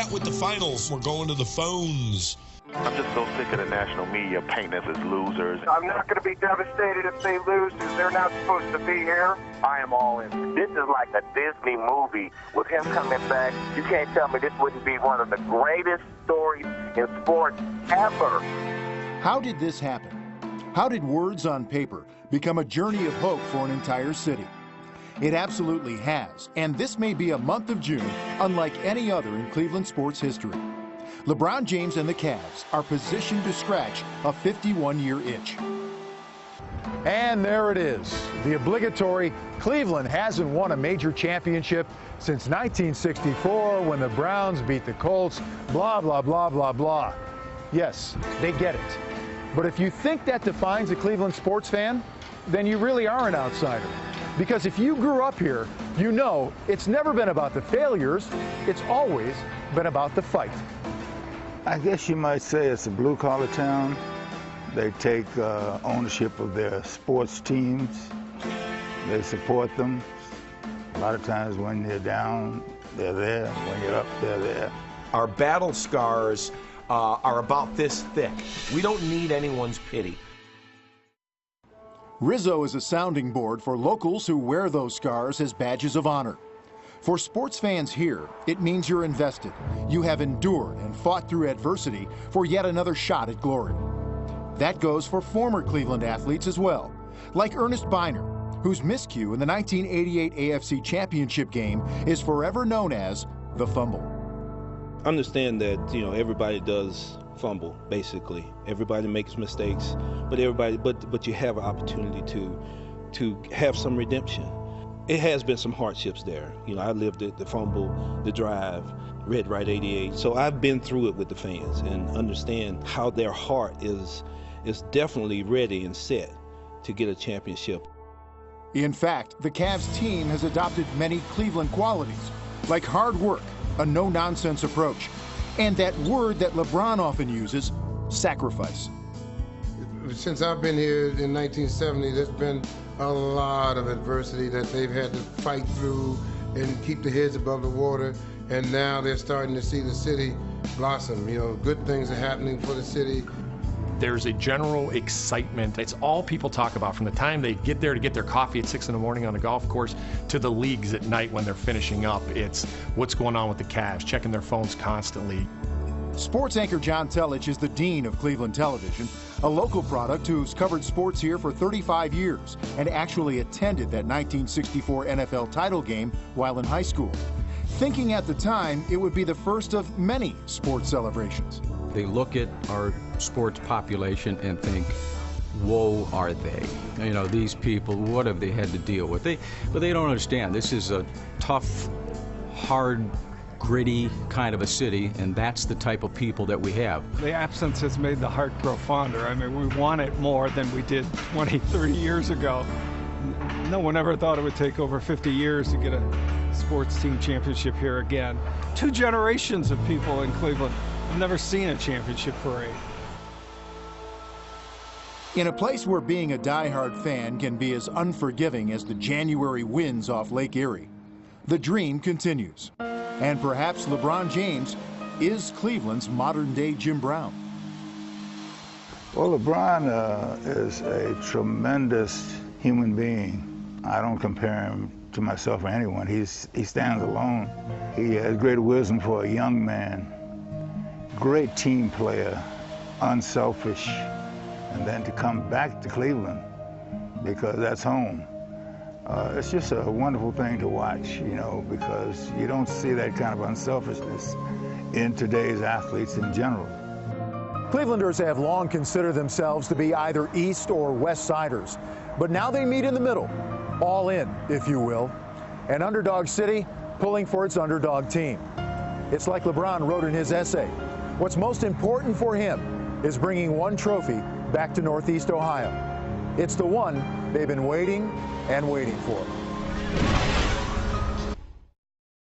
at with the finals. We're going to the phones. I'm just so sick of the national media painting us as losers. I'm not going to be devastated if they lose because they're not supposed to be here. I am all in. This is like a Disney movie with him coming back. You can't tell me this wouldn't be one of the greatest stories in sports ever. How did this happen? How did words on paper become a journey of hope for an entire city? It absolutely has, and this may be a month of June unlike any other in Cleveland sports history. LeBron James and the Cavs are positioned to scratch a 51-year itch. And there it is, the obligatory Cleveland hasn't won a major championship since 1964 when the Browns beat the Colts, blah, blah, blah, blah, blah. Yes, they get it. But if you think that defines a Cleveland sports fan, then you really are an outsider. Because if you grew up here, you know it's never been about the failures, it's always been about the fight. I guess you might say it's a blue-collar town. They take ownership of their sports teams. They support them. A lot of times when they're down, they're there. When you're up, they're there. Our battle scars are about this thick. We don't need anyone's pity. Rizzo is a sounding board for locals who wear those scars as badges of honor. For sports fans here, it means you're invested. You have endured and fought through adversity for yet another shot at glory. That goes for former Cleveland athletes as well, like Ernest Biner, whose miscue in the 1988 AFC Championship game is forever known as the fumble. Understand that, everybody does fumble, basically. Everybody makes mistakes, but you have an opportunity to have some redemption. It has been some hardships there. I lived it, the fumble, the drive, Red Right 88. So I've been through it with the fans and understand how their heart is definitely ready and set to get a championship. In fact, the Cavs team has adopted many Cleveland qualities, like hard work, a no-nonsense approach, and that word that LeBron often uses, sacrifice. Since I've been here in 1970, there's been a lot of adversity that they've had to fight through and keep their heads above the water, and now they're starting to see the city blossom. Good things are happening for the city. There's a general excitement. It's all people talk about from the time they get there to get their coffee at 6 in the morning on the golf course to the leagues at night when they're finishing up. It's what's going on with the Cavs, checking their phones constantly. Sports anchor John Telich is the dean of Cleveland Television, a local product who's covered sports here for 35 years and actually attended that 1964 NFL title game while in high school, thinking at the time it would be the first of many sports celebrations. They look at our sports population and think, woe are they. These people, what have they had to deal with? But they don't understand. This is a tough, hard, gritty kind of a city, and that's the type of people that we have. The absence has made the heart grow fonder. We want it more than we did 20, 30 years ago. No one ever thought it would take over 50 years to get a sports team championship here again. 2 generations of people in Cleveland have never seen a championship parade. In a place where being a diehard fan can be as unforgiving as the January winds off Lake Erie, the dream continues. And perhaps LeBron James is Cleveland's modern-day Jim Brown. Well, LeBron is a tremendous human being. I don't compare him to myself or anyone. He stands alone. He has great wisdom for a young man, great team player, unselfish, and then to come back to Cleveland because that's home. It's just a wonderful thing to watch, because you don't see that kind of unselfishness in today's athletes in general. Clevelanders have long considered themselves to be either East or West Siders, but now they meet in the middle, all in, if you will, an underdog city pulling for its underdog team. It's like LeBron wrote in his essay, what's most important for him is bringing one trophy back to Northeast Ohio. It's the one they've been waiting and waiting for.